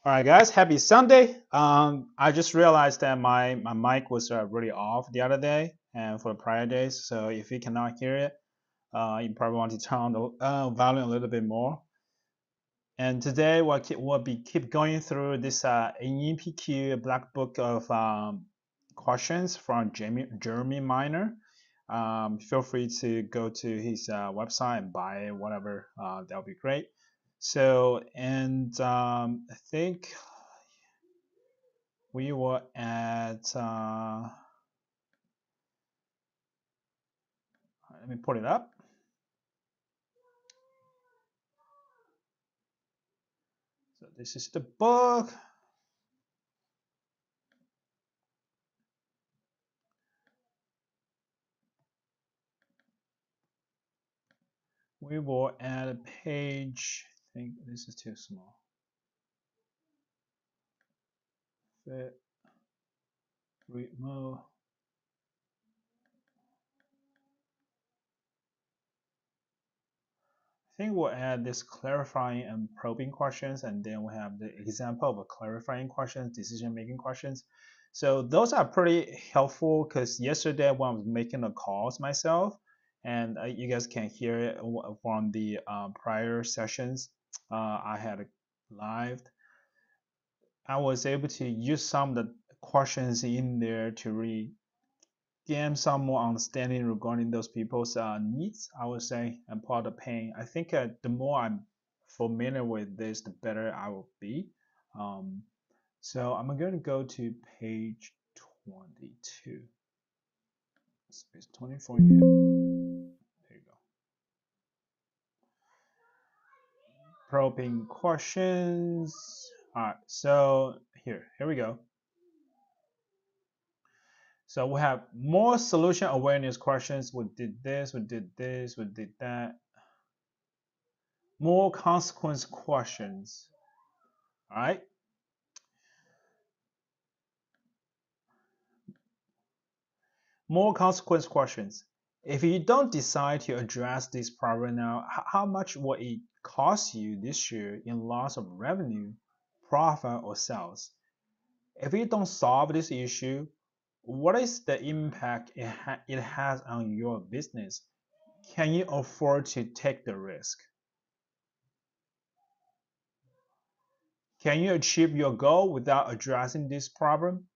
All right, guys, happy Sunday. I just realized that my mic was really off the other day and for the prior days. So if you cannot hear it, you probably want to turn the volume a little bit more. And today we'll keep going through this NEPQ black book of questions from Jeremy Miner. Feel free to go to his website and buy it, whatever. That'll be great. So, and I think we were at, let me pull it up. So this is the book. We were at a page, I think this is too small. Fit, remove. I think we'll add this clarifying and probing questions, and then we have the example of a clarifying questions, decision-making questions. So those are pretty helpful because yesterday when I was making the calls myself, and you guys can hear it from the prior sessions I had live, I was able to use some of the questions in there to really gain some more understanding regarding those people's needs, I would say, and part of the pain. I think the more I'm familiar with this, the better I will be. Um, so I'm going to go to page 22. Space 24 here. There you go. Probing questions. All right, so here we go. So we have more solution awareness questions. We did this, we did this, we did that. More consequence questions. All right. More consequence questions. If you don't decide to address this problem now, how much will it cost you this year in loss of revenue, profit, or sales? If you don't solve this issue, what is the impact it has on your business? Can you afford to take the risk? Can you achieve your goal without addressing this problem?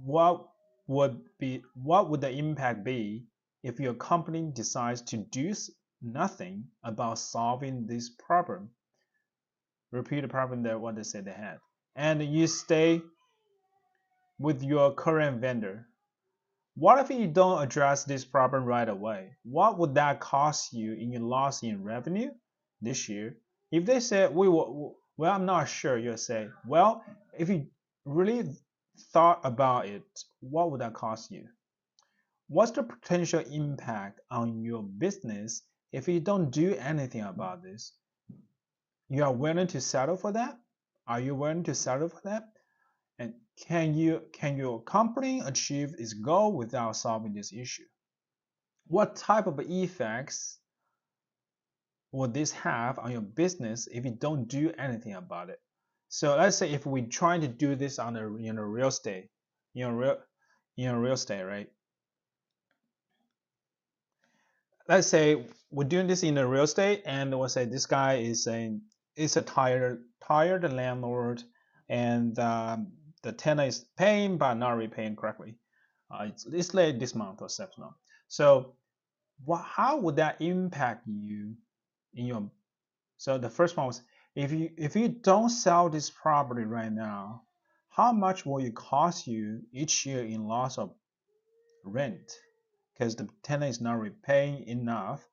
What what would the impact be if your company decides to do nothing about solving this problem? Repeat the problem that what they said they had, and you stay with your current vendor. What if you don't address this problem right away? What would that cost you in your loss in revenue this year? If they say well, I'm not sure, you'll say, well, if you really thought about it, what would that cost you? What's the potential impact on your business if you don't do anything about this? You are willing to settle for that? Are you willing to settle for that? And can your company achieve its goal without solving this issue? What type of effects will this have on your business if you don't do anything about it? So let's say if we try to do this on a real estate, real estate, right? Let's say we're doing this in a real estate, and we'll say this guy is a tired landlord, and the tenant is paying but not repaying correctly. It's late this month or seventh month. So how would that impact you in your? So the first one was, if you don't sell this property right now, how much will it cost you each year in loss of rent? Because the tenant is not repaying enough,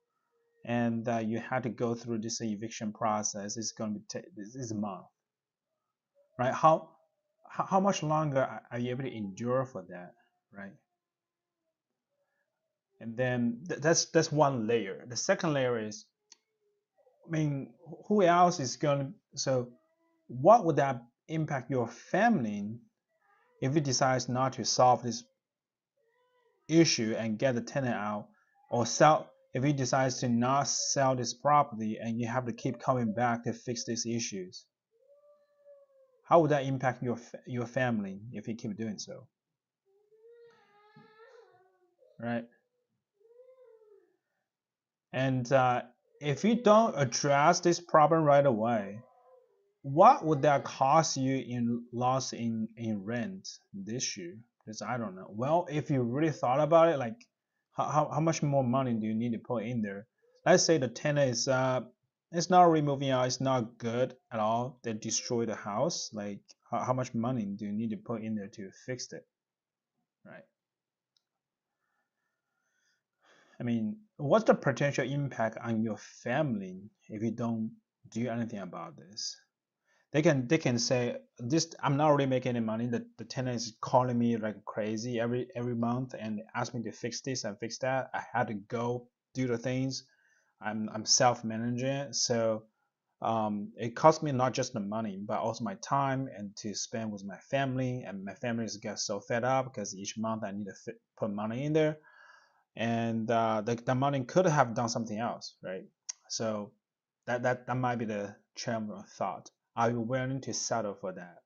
and you had to go through this eviction process. It's going to be this is a month, right? How much longer are you able to endure for that, right? And then that's one layer. The second layer is, I mean, who else is going to? So, what would that impact your family if it decides not to solve this issue and get the tenant out, or sell? If he decides to not sell this property and you have to keep coming back to fix these issues, How would that impact your family if you keep doing so, right? And if you don't address this problem right away, what would that cost you in loss in rent this year? Because I don't know. Well, if you really thought about it, like how much more money do you need to put in there? Let's say the tenant is it's not removing out, it's not good at all. They destroy the house. Like how much money do you need to put in there to fix it, right? I mean, what's the potential impact on your family if you don't do anything about this? They can say this, I'm not really making any money. The tenant is calling me like crazy every month and ask me to fix this and fix that. I had to go do the things. I'm self-managing, so it costs me not just the money but also my time and to spend with my family. And my family is get so fed up because each month I need to put money in there, and the money could have done something else, right? So that might be the train of thought. Are you willing to settle for that,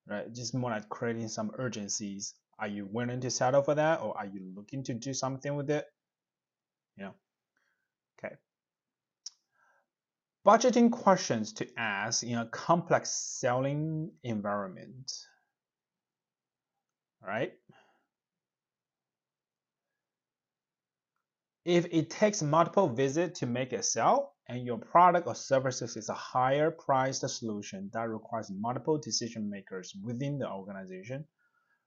right? Just more like creating some urgencies. Are you willing to settle for that, or are you looking to do something with it? You know, okay. Budgeting questions to ask in a complex selling environment. All right. If it takes multiple visits to make a sale and your product or services is a higher priced solution that requires multiple decision makers within the organization,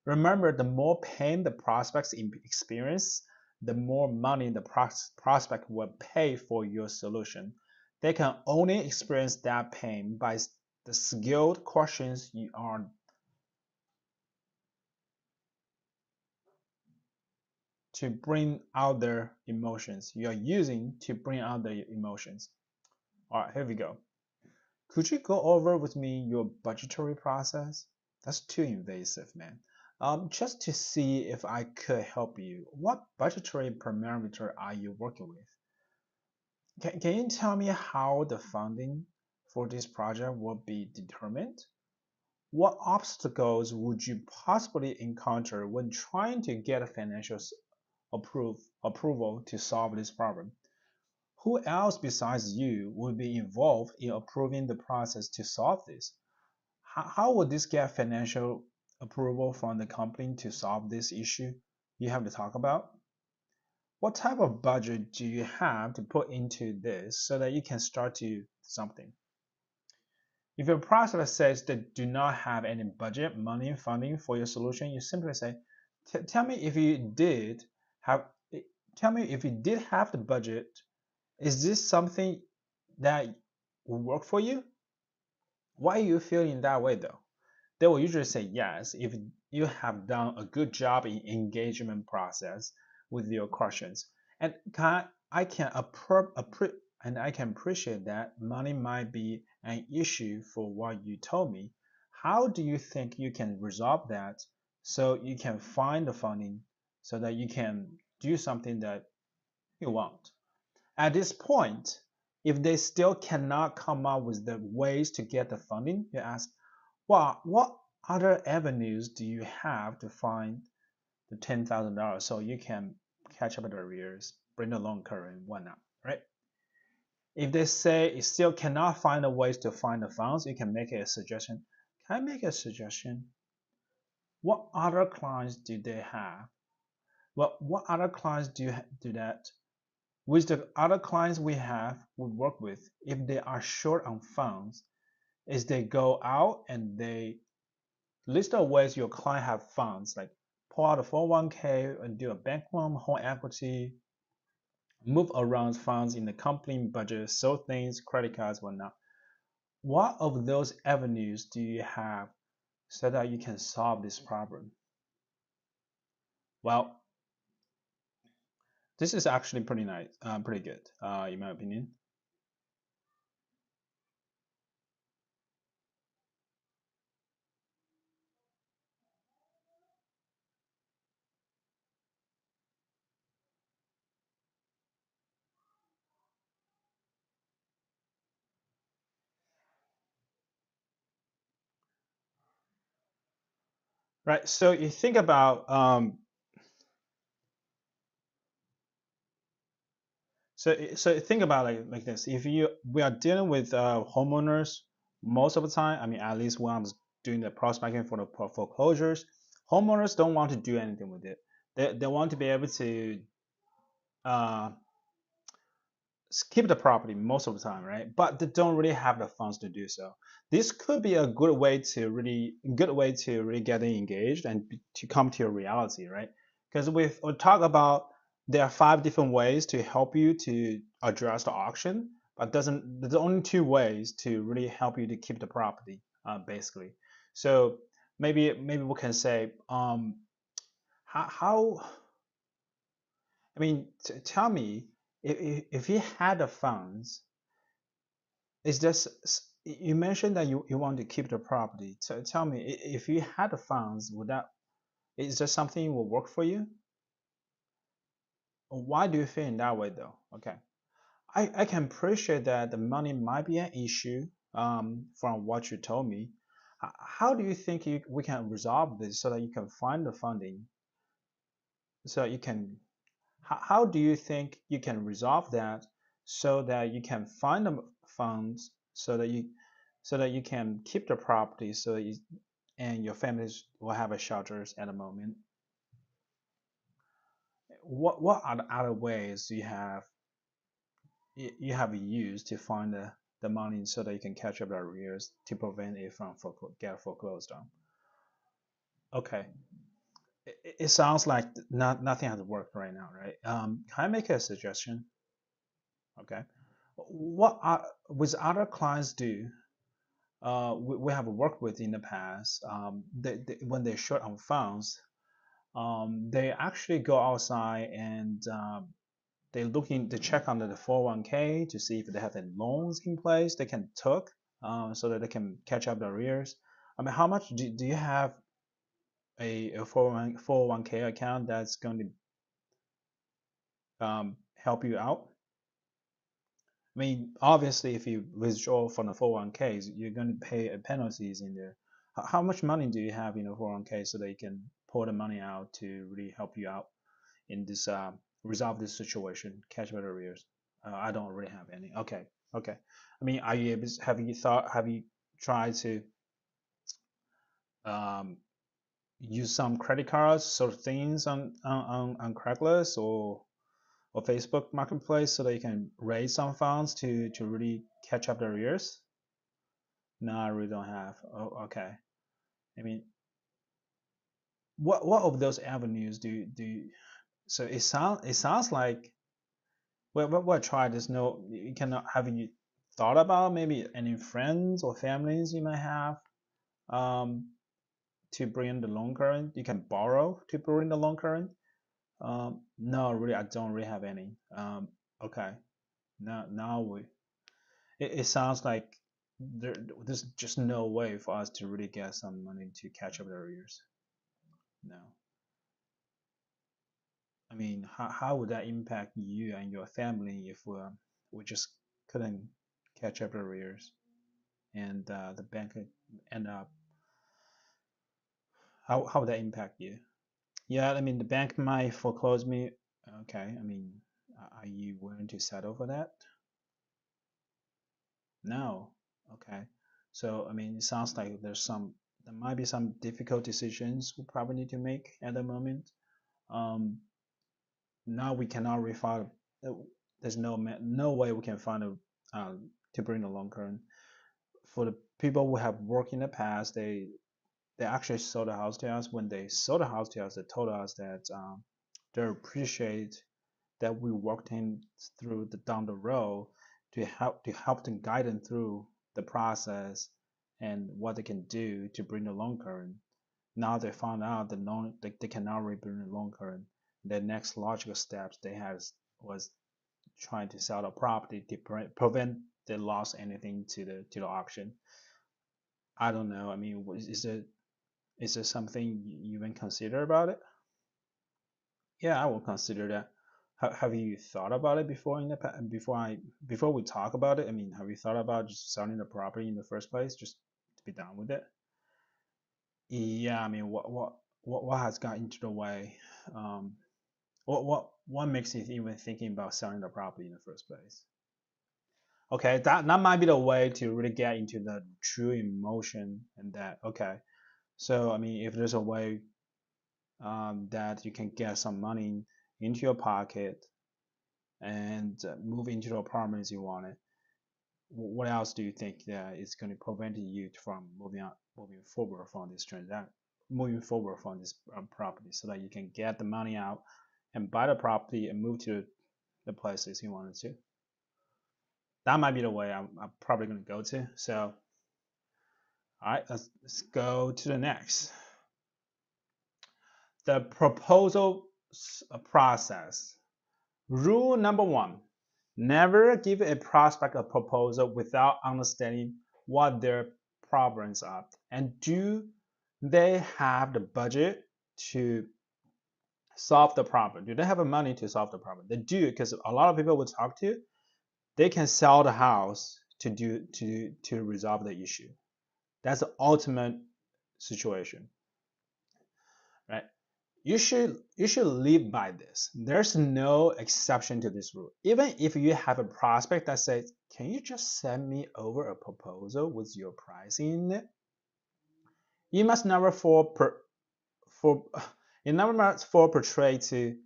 remember the more pain the prospects experience, the more money the prospect will pay for your solution. They can only experience that pain by the skilled questions you are to bring out their emotions. You are using to bring out their emotions. All right, here we go. Could you go over with me your budgetary process? That's too invasive, man. Just to see if I could help you. What budgetary parameter are you working with? Can you tell me how the funding for this project will be determined? What obstacles would you possibly encounter when trying to get a financial approval to solve this problem? Who else besides you will be involved in approving the process to solve this? How would this get financial approval from the company to solve this issue you have to talk about? What type of budget do you have to put into this so that you can start to something? If your prospect says they do not have any budget, money, funding for your solution, you simply say, "Tell me if you did have, tell me if you did have the budget. Is this something that will work for you?" Why are you feeling that way though? They will usually say yes if you have done a good job in engagement process with your questions. And I can and I can appreciate that money might be an issue for what you told me. How do you think you can resolve that so you can find the funding so that you can do something that you want? At this point, if they still cannot come up with the ways to get the funding, you ask, well, what other avenues do you have to find the $10,000 so you can catch up with the arrears, bring the loan current, whatnot, right? If they say you still cannot find the ways to find the funds, you can make a suggestion. Can I make a suggestion? What other clients do they have? Well, what other clients do that? With the other clients we work with, if they are short on funds, is they go out and they list of ways your client have funds, like pull out a 401k and do a bank loan, home equity, move around funds in the company budget, sell things, credit cards, whatnot. What of those avenues do you have so that you can solve this problem? Well, this is actually pretty nice, pretty good, in my opinion. right? So you think about so think about like this. If we are dealing with homeowners most of the time, I mean, at least when I'm doing the prospecting for the foreclosures, homeowners don't want to do anything with it. They want to be able to uh, keep the property most of the time, right? But they don't really have the funds to do so. This could be a good way to really get engaged and to come to your reality, right? Because we talk about there are 5 different ways to help you to address the auction, but doesn't there's only 2 ways to really help you to keep the property, basically. So maybe we can say how I mean tell me if you had the funds is this you mentioned that you want to keep the property. So tell me, if you had the funds, would that is that something will work for you? Why do you feel in that way though? Okay. I can appreciate that the money might be an issue from what you told me. How do you think we can resolve this so that you can find the funding so that you can how do you think you can resolve that so that you can find the funds so that you can keep the property so that you and your families will have a shelters at the moment? What are the other ways you have used to find the money so that you can catch up the arrears to prevent it from get foreclosed on? Okay, it sounds like nothing has worked right now, right? Can I make a suggestion? Okay, what with other clients do? We have worked with in the past. When they're short on funds, they actually go outside and they check under the 401k to see if they have any loans in place they can take so that they can catch up the arrears. I mean, how much do you have a 401k account that's going to help you out? I mean, obviously, if you withdraw from the 401ks, you're going to pay penalties in there. How much money do you have in the 401k so that you can pull the money out to really help you out in this resolve this situation, catch better arrears? I don't really have any. Okay, okay. I mean, are you able? Have you tried to um, use some credit cards sort of things on Craigslist or Facebook Marketplace so that you can raise some funds to really catch up the arrears? No, I really don't have. Oh, okay. I mean, what of those avenues do you, so it sounds like what try there's no you cannot have you thought about maybe any friends or families you might have um to bring in the loan current you can borrow to bring in the loan current. No, really, I don't really have any. Okay. Now it sounds like there's just no way for us to really get some money to catch up the arrears. No. I mean, how would that impact you and your family if we just couldn't catch up the arrears and the bank could end up? How would that impact you? Yeah, I mean, the bank might foreclose me. Okay, I mean, are you willing to settle for that? No. Okay. So, I mean, it sounds like there might be some difficult decisions we probably need to make at the moment. Um, Now we cannot refile. There's no way we can find to bring the loan current. For the people who have worked in the past, they actually sold the house to us. When they sold the house to us, they told us that they appreciate that we walked him through down the road to help them guide them through the process and what they can do to bring the loan current. Now they found out that they cannot bring the loan current. The next logical steps they had was trying to sell the property to prevent they lost anything to the auction. I don't know. I mean, is there something you even consider about it? Yeah, I will consider that. Have you thought about it before in the before we talk about it? I mean, have you thought about just selling the property in the first place, just to be done with it? Yeah, I mean, what has got into the way? Um, what makes you even thinking about selling the property in the first place? Okay, that might be the way to really get into the true emotion and that. Okay, so I mean, if there's a way that you can get some money into your pocket and move into the apartments you wanted, what else do you think that is going to prevent you from moving forward from this transaction, moving forward from this property, so that you can get the money out and buy the property and move to the places you wanted to? That might be the way I'm probably going to go to. So, all right, let's go to the next. The proposal process. Rule number one: never give a prospect a proposal without understanding what their problems are, and do they have the budget to solve the problem? Do they have the money to solve the problem? They do, because a lot of people we talk to, they can sell the house to resolve the issue. That's the ultimate situation, right? You should live by this. There's no exception to this rule. Even if you have a prospect that says, "Can you just send me over a proposal with your pricing in it?" You must never for you never must fall prey to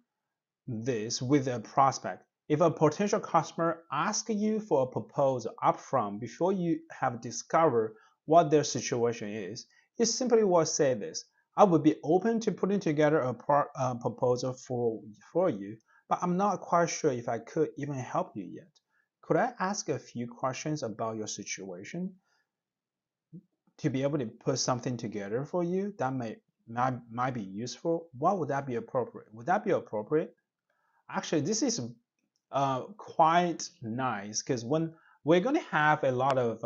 this with a prospect. If a potential customer asks you for a proposal upfront before you have discovered what their situation is, you simply will say this: "I would be open to putting together a proposal for you, but I'm not quite sure if I could even help you yet. Could I ask a few questions about your situation to be able to put something together for you that might be useful? What would that be appropriate? Would that be appropriate?" Actually, this is quite nice, because when we're going to have a lot of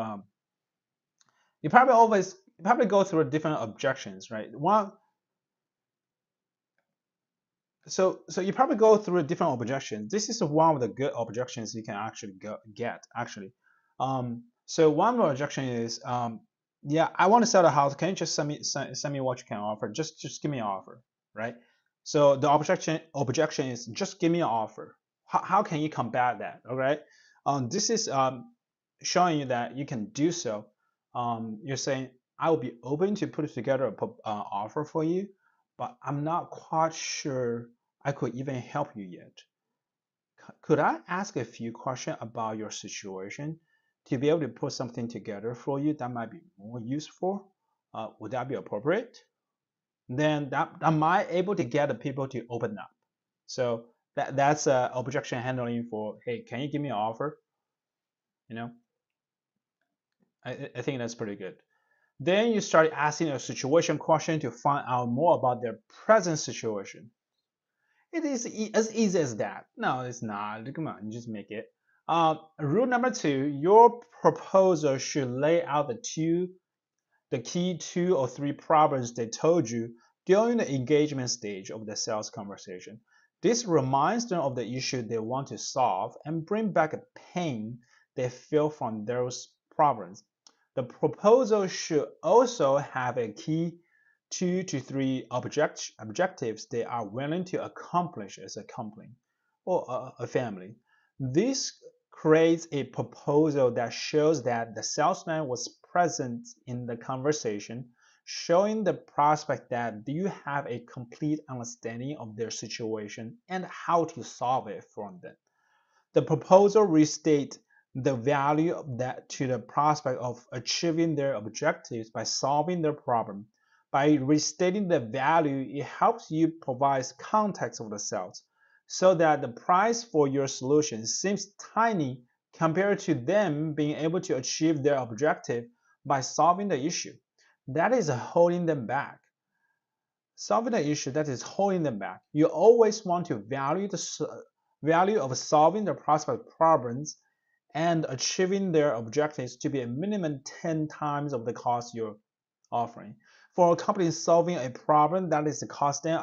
you probably go through different objections, right? So you probably go through different objections. This is one of the good objections you can actually get actually. So one of the objection is, yeah, I want to sell the house. Can you just send me what you can offer? Just give me an offer, right? So the objection is, just give me an offer. How can you combat that? All right. This is showing you that you can do so. You're saying, "I will be open to put together a offer for you, but I'm not quite sure I could even help you yet. Could I ask a few questions about your situation to be able to put something together for you that might be more useful? Would that be appropriate?" Then that might able to get the people to open up. So that's objection handling for, "Hey, can you give me an offer?" You know, I think that's pretty good. Then you start asking a situation question to find out more about their present situation. It is as easy as that. No, it's not. Come on, just make it. Rule number two: your proposal should lay out the key two or three problems they told you during the engagement stage of the sales conversation. This reminds them of the issue they want to solve and bring back a pain they feel from those problems. The proposal should also have a key two to three objectives they are willing to accomplish as a company or a family. This creates a proposal that shows that the salesman was present in the conversation, showing the prospect that you have a complete understanding of their situation and how to solve it for them. The proposal restates the value of that to the prospect of achieving their objectives by solving their problem. By restating the value, it helps you provide context of the sales, so that the price for your solution seems tiny compared to them being able to achieve their objective by solving the issue that is holding them back. Solving the issue that is holding them back. You always want to value the value of solving the prospect problems and achieving their objectives to be a minimum 10 times of the cost you're offering. For a company solving a problem that is costing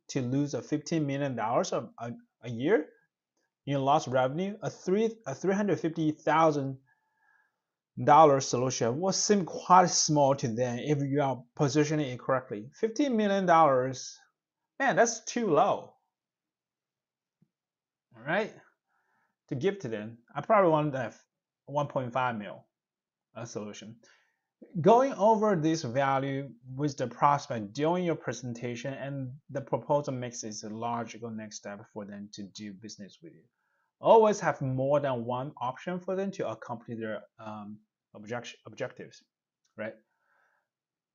to lose a $15 million a year in lost revenue, a $350,000 dollar solution will seem quite small to them if you are positioning it correctly. $15 million, man, that's too low. All right, to give to them, I probably want that 1.5 mil a solution. Going over this value with the prospect during your presentation and the proposal makes it a logical next step for them to do business with you. Always have more than one option for them to accomplish their objectives, right?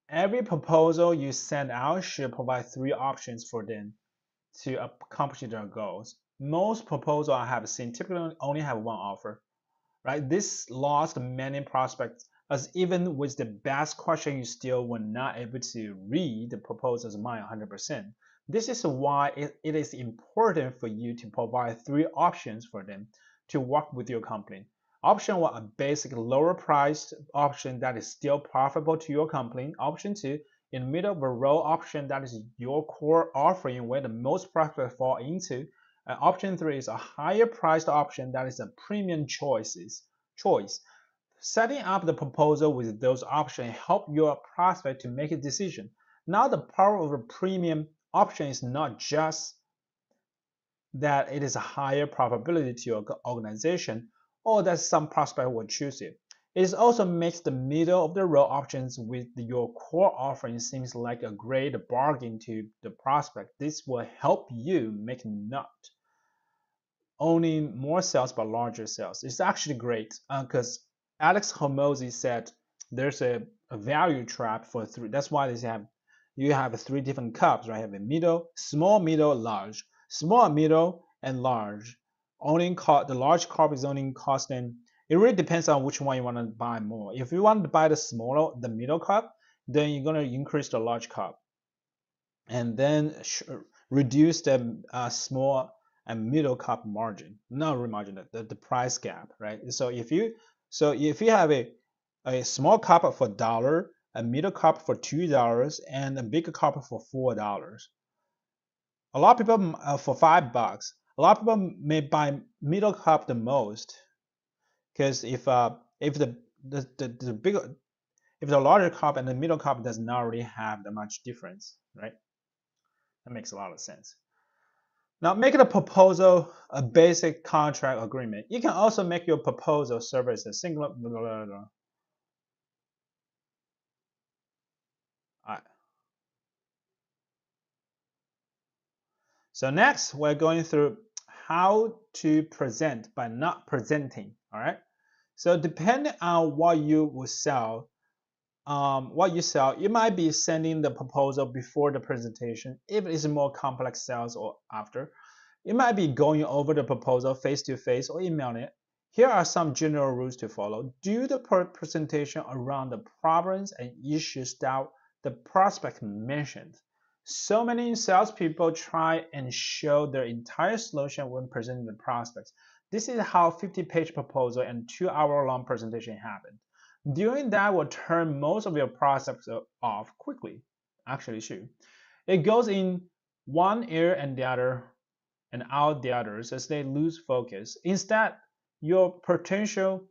Every proposal you send out should provide 3 options for them to accomplish their goals. Most proposals I have seen typically only have one offer, right? This lost many prospects as even with the best question, you still were not able to read the proposal's mind 100%. This is why it is important for you to provide 3 options for them to work with your company. Option 1, a basic lower priced option that is still profitable to your company. Option 2, in the middle of a row option that is your core offering where the most prospects fall into. Option 3 is a higher priced option that is a premium choice. Setting up the proposal with those options help your prospect to make a decision. Now the power of a premium option is not just that it is a higher probability to your organization or that some prospect will choose it. It also makes the middle of the row options with your core offering seems like a great bargain to the prospect. This will help you make not only more sales but larger sales. It's actually great because Alex Hormozy said there's a value trap for 3. That's why you have 3 different cups, right? You have a middle, small, middle, large. Small, middle, and large. The large cup is only costing. It really depends on which one you want to buy more. If you want to buy the middle cup, then you're gonna increase the large cup, and then reduce the small and middle cup margin, not margin, the price gap, right? So if you have a small cup for $1, a middle cup for $2, and a bigger cup for $4, a lot of people for $5, a lot of people may buy middle cup the most, because if the bigger if the larger cup and the middle cup does not really have that much difference, right? That makes a lot of sense. Now, making a proposal a basic contract agreement. You can also make your proposal serve as a single. Blah, blah, blah, blah. All right. So next, we're going through how to present by not presenting. All right. So depending on what you will sell, you might be sending the proposal before the presentation. If it is more complex sales or after, you might be going over the proposal face to face or emailing it. Here are some general rules to follow. Do the presentation around the problems and issues that the prospect mentioned. So many salespeople try and show their entire solution when presenting the prospects. This is how 50-page proposal and 2-hour-long presentation happen. Doing that will turn most of your prospects off quickly. Actually, should. It goes in one ear and the other and out the others as they lose focus. Instead, your potential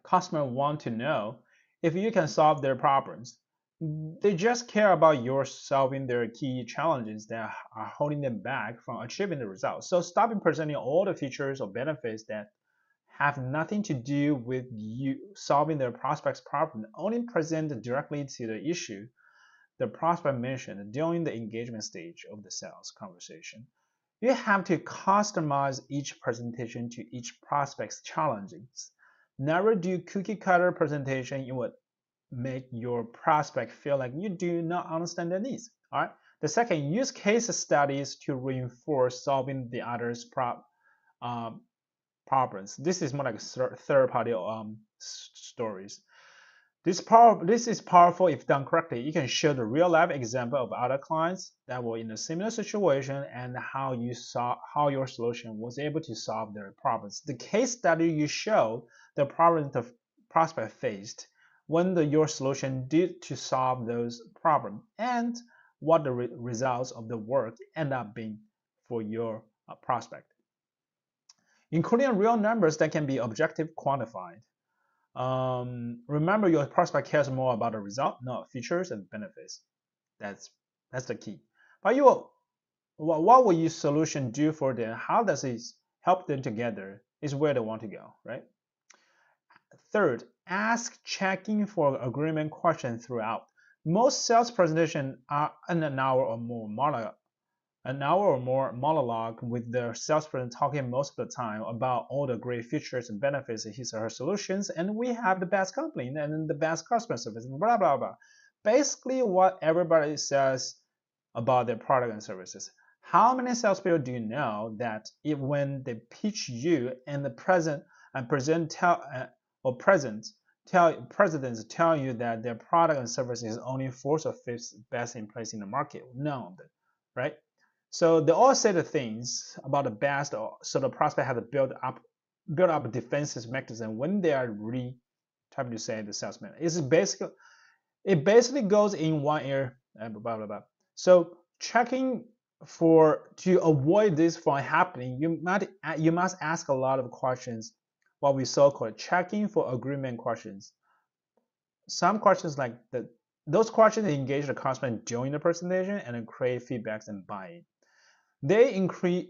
customer want to know if you can solve their problems. They just care about your solving their key challenges that are holding them back from achieving the results. So stop presenting all the features or benefits that have nothing to do with you solving their prospect's problem. Only present directly to the issue the prospect mentioned during the engagement stage of the sales conversation. You have to customize each presentation to each prospect's challenges. Never do cookie cutter presentation. It would make your prospect feel like you do not understand their needs. All right. The second, use case studies to reinforce solving the other's problems. This is more like third-party stories. This is powerful if done correctly. You can show the real-life example of other clients that were in a similar situation and how your solution was able to solve their problems. The case study you show the problem the prospect faced when your solution did to solve those problems and what the results of the work end up being for your prospect, including real numbers that can be objective quantified. Remember, your prospect cares more about the result, not features and benefits. That's the key. But what will your solution do for them? How does it help them together? Is where they want to go, right? Third, ask checking for agreement questions throughout. Most sales presentations are an hour or more monologue with the salesperson talking most of the time about all the great features and benefits of his or her solutions, and we have the best company and the best customer service, and blah blah blah. Basically, what everybody says about their product and services. How many salespeople do you know that if when they pitch you and the present and present tell or present tell presidents tell you that their product and service is only fourth or fifth best in place in the market? None of them, right? So they all say the things about the best, so the prospect has to build up a defensive mechanism when they are really trying to say the salesman. It basically goes in one ear, blah blah blah. So checking for to avoid this from happening, you must ask a lot of questions, what we so-called checking for agreement questions. Some questions like those questions engage the customer during the presentation and create feedbacks and buy-in. They increase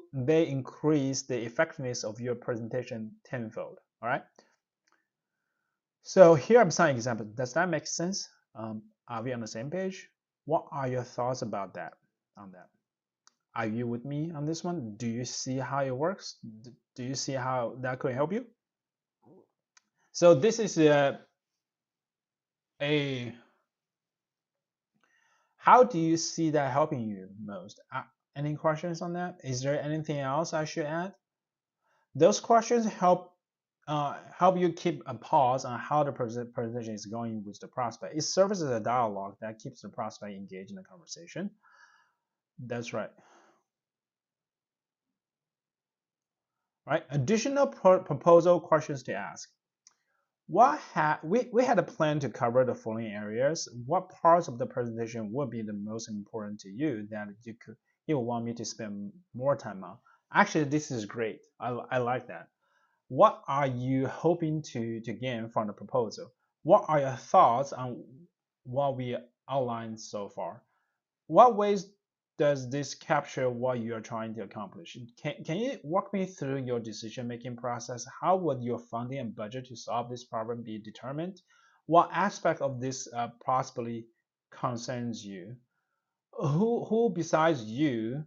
the effectiveness of your presentation tenfold. All right. So here are some examples. Does that make sense? Are we on the same page? What are your thoughts about that? On that, are you with me on this one? Do you see how it works? Do you see how that could help you? So this is a how do you see that helping you most? Any questions on that? Is there anything else I should add? Those questions help you keep a pause on how the presentation is going with the prospect. It serves as a dialogue that keeps the prospect engaged in the conversation. That's right. Right. Additional proposal questions to ask. We had a plan to cover the following areas. What parts of the presentation would be the most important to you that you want me to spend more time on? Actually, this is great. I like that. What are you hoping to gain from the proposal? What are your thoughts on what we outlined so far? What ways does this capture what you are trying to accomplish? Can you walk me through your decision-making process? How would your funding and budget to solve this problem be determined? What aspect of this possibly concerns you? Who besides you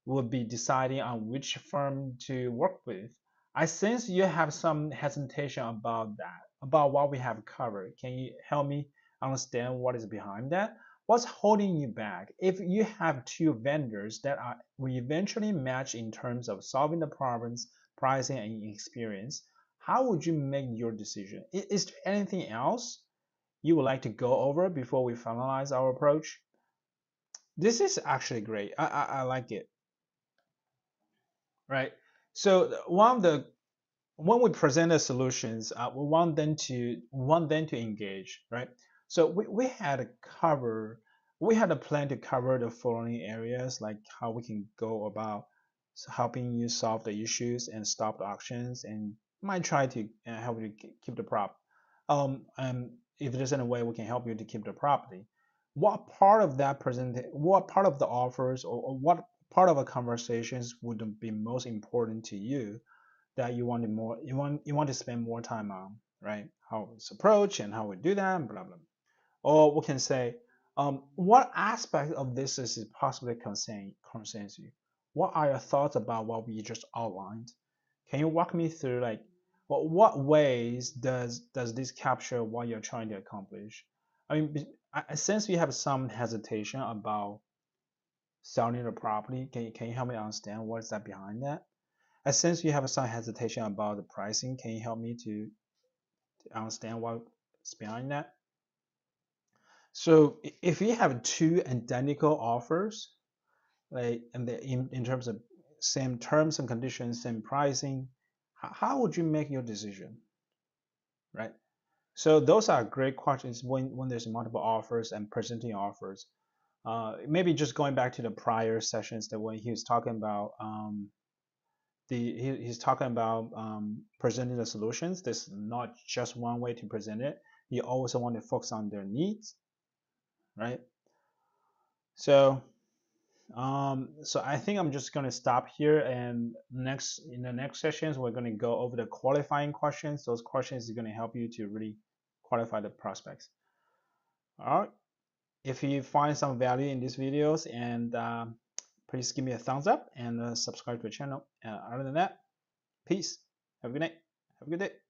would be deciding on which firm to work with? I sense you have some hesitation about that, about what we have covered. Can you help me understand what is behind that? What's holding you back? If you have two vendors that will eventually match in terms of solving the problems, pricing, and experience, how would you make your decision? Is there anything else you would like to go over before we finalize our approach? This is actually great. I like it. Right. So when we present the solutions, we want them to engage, right? So we had a plan to cover the following areas, like how we can go about helping you solve the issues and stop the auctions, and might try to help you keep the prop. And if there's any way we can help you to keep the property, what part of the offers or what part of the conversations would be most important to you that you want to spend more time on, right? How it's approach and how we do that, blah blah. Or we can say, what aspect of this is possibly concerns you? What are your thoughts about what we just outlined? Can you walk me through like what ways does this capture what you're trying to accomplish? I mean, I sense you have some hesitation about selling the property. Can you help me understand what is that behind that? I sense you have some hesitation about the pricing. Can you help me to understand what's behind that? So if you have two identical offers, like in terms of same terms and conditions, same pricing, how would you make your decision, right? So those are great questions when there's multiple offers and presenting offers. Maybe just going back to the prior sessions that when he was talking about he's talking about presenting the solutions. There's not just one way to present it. You also want to focus on their needs, right? So so I think I'm just going to stop here, and in the next sessions we're going to go over the qualifying questions. Those questions are going to help you to really qualify the prospects. All right. If you find some value in these videos, and please give me a thumbs up and subscribe to the channel. Other than that, peace. Have a good night. Have a good day.